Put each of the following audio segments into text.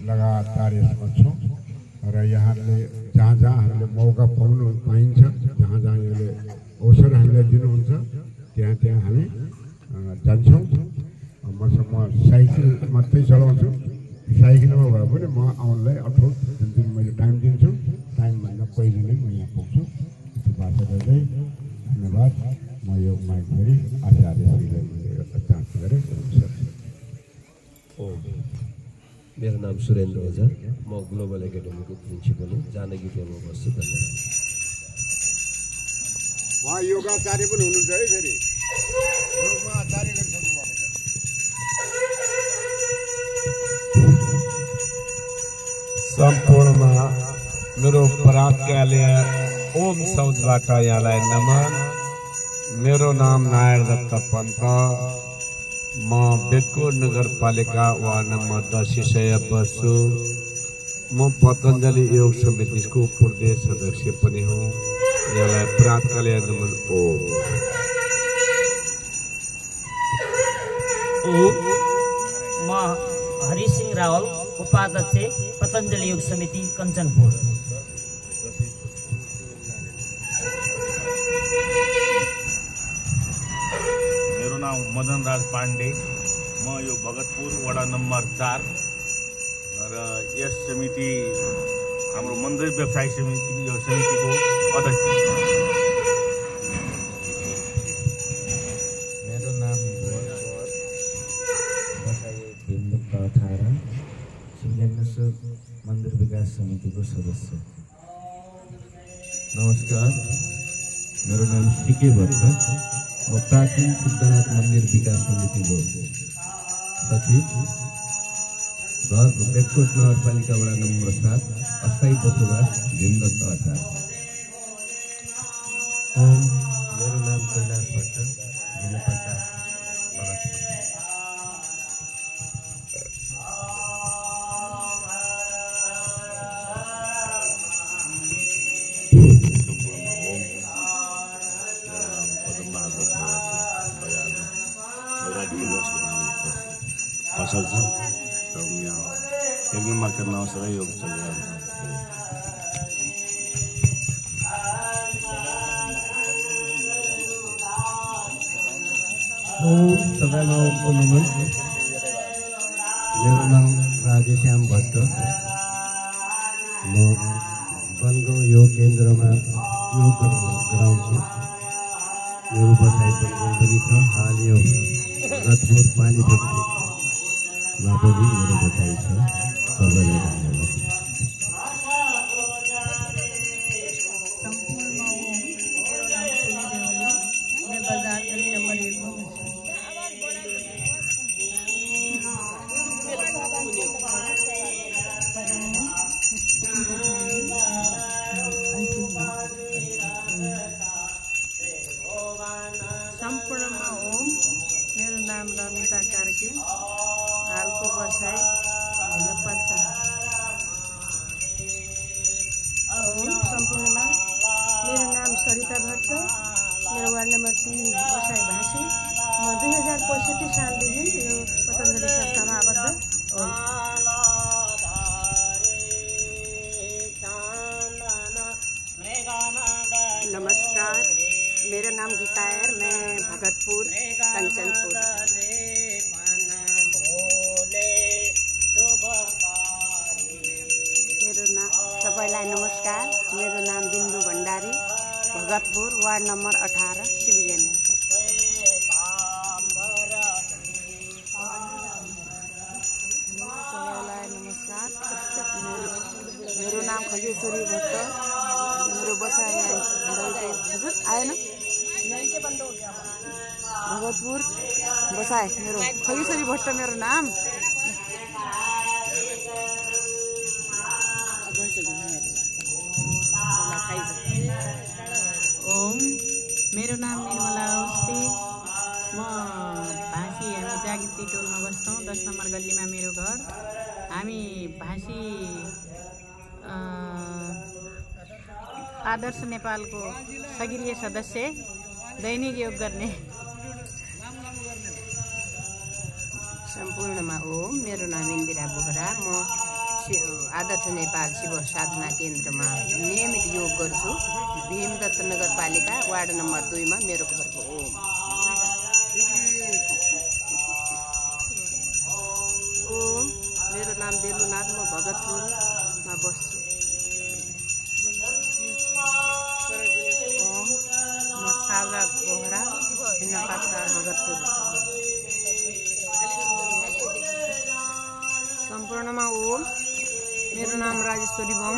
लगातार यसमा छौँ र यहाँले जहाँ जहाँ हामीले मौका पाइन्छ, जहाँ जहाँ यहाँले अवसर हामीलाई दिनुहुन्छ त्यहाँ त्यहाँ हामी जान्छौँ। म साइकल मात्रै चलाउँछु, साइकलमा भए पनि म आउनलाई अठोट जुन दिन मैले टाइम दिन्छु, टाइमभन्दा पहिले नै म यहाँ पुग्छु। त्यो बाटो गर्दै धन्यवाद। म यो माइक फेरि आचार्यश्रीलाई मैले जाँच गरेँ। मेरो नाम सुरेन्द्र ओझा, म ग्लोबल एकाडेमीको प्रिन्सिपल हुँ, जानकी टोलमा बस्छु। धन्यवाद। उहाँ योगाचार्य पनि हुनुहुन्छ है, फेरि योगमा आचार्य गरिसक्नु भएको छ। सम्पूर्णमा मेरो पराक्रले ओम शब्दबाट यहाँलाई नमन। मेरो नाम नारायण दत्त पन्त, म बेतकोट नगरपालिका वार्ड नम्बर 10 शिशय बस्छु। म पतञ्जलि योग समितिको प्रदेश सदस्य पनि हुँ। यहाँलाई पराक्रले नमन। म हरिसिंह रावल, उपाध्यक्ष पतञ्जलि योग समिति कञ्चनपुर। मेरो नाम मदन राज पाण्डे, म यो भगतपुर वडा नम्बर 4 र यस समिति हाम्रो मन्दिर व्यवसाय समितिको अध्यक्ष। मेरो नाम भीमदत्त 18, सिंहेश्वर मन्दिर विकास समितिको सदस्य। नमस्कार, मेरो नाम सिके भट्ट, म प्राचीन सिद्धनाथ मन्दिर विकास समितिको सचिव, घर बेतकोट नगरपालिका वडा नम्बर 7, अस्थायी बसोबास भीमदत्त 18। मेरो नाम कैलाश भट्ट, जिल्ला पञ्चायत भगतपुर। फसल छ र यहाँ एकदम मार्केटमा आउँछ र यो चलिरहेको छ। सबैमा नमन। मेरो नाम राजेश्याम भट्ट, म बनगाउँ योग केन्द्रमा योग गराउँछु। मेरो बसाइ पनि छ। हाल यो भगतपुर पानी फ्याक्ट्रीमा पनि मेरो बसाइ छ। सबैलाई धन्यवाद। सम्पूर्णमा ओम। मेरो नाम रमिता कार्की, हालको बसाइ मुजफ्फरपुर। सम्पूर्णमा मेरो नाम सरिता भट्ट, मेरो वार्ड नम्बर 3 बसाइ भाँसी। म 2065 सालदेखि यो पतञ्जलि संस्थामा आबद्ध। नमस्कार, मेरा नाम गीता है, मैं भगतपुर कंचनपुर। सबैलाई नमस्कार, मेरो नाम बिन्दु भण्डारी, भगतपुर वार्ड नम्बर 18 शिवगेन। सबैलाई नमस्कार, मेरो नाम खगेश्वरी भट्ट, मेरो बसाइ आएन भगतपुर बसाइ। मेरो खगेश्वरी भट्ट मेरो नाम। ओम। मेरो नाम निर्मला अवस्थी, म भाँसी, हामी जागृति टोलमा बस्छौँ। 10 नम्बर गल्लीमा मेरो घर। हामी भाँसी आदर्श नेपालको सक्रिय सदस्य, दैनिक योग गर्ने। सम्पूर्णमा ओम। मेरो नाम इन्दिरा बोहरा, म आदर्श नेपाल शिव साधना केन्द्रमा नियमित योग गर्छु। भीमदत्त नगरपालिका वार्ड नम्बर 2 मा मेरो घर हो। ओम, मेरो नाम बेलुनाथ, म भगतपुरमा बस्छु। ओम, म सारदा बोहरा, नेपाल भगतपुर। सम्पूर्णमा ओम, मेरो नाम राजेश्वरी बम।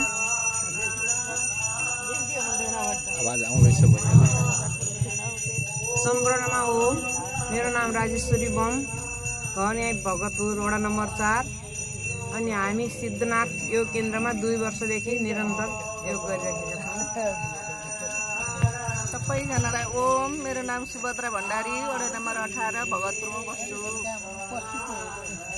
सम्पूर्णमा ओम, मेरो नाम राजेश्वरी बम, घर यहीँ भगतपुर वडा नम्बर 4। अनि हामी सिद्धनाथ योग केन्द्रमा 2 वर्षदेखि निरन्तर योग गरिरहेका छौँ। सबैजनालाई ओम, मेरो नाम सुभद्रा भण्डारी, वडा नम्बर 18 भगतपुरमा बस्छु।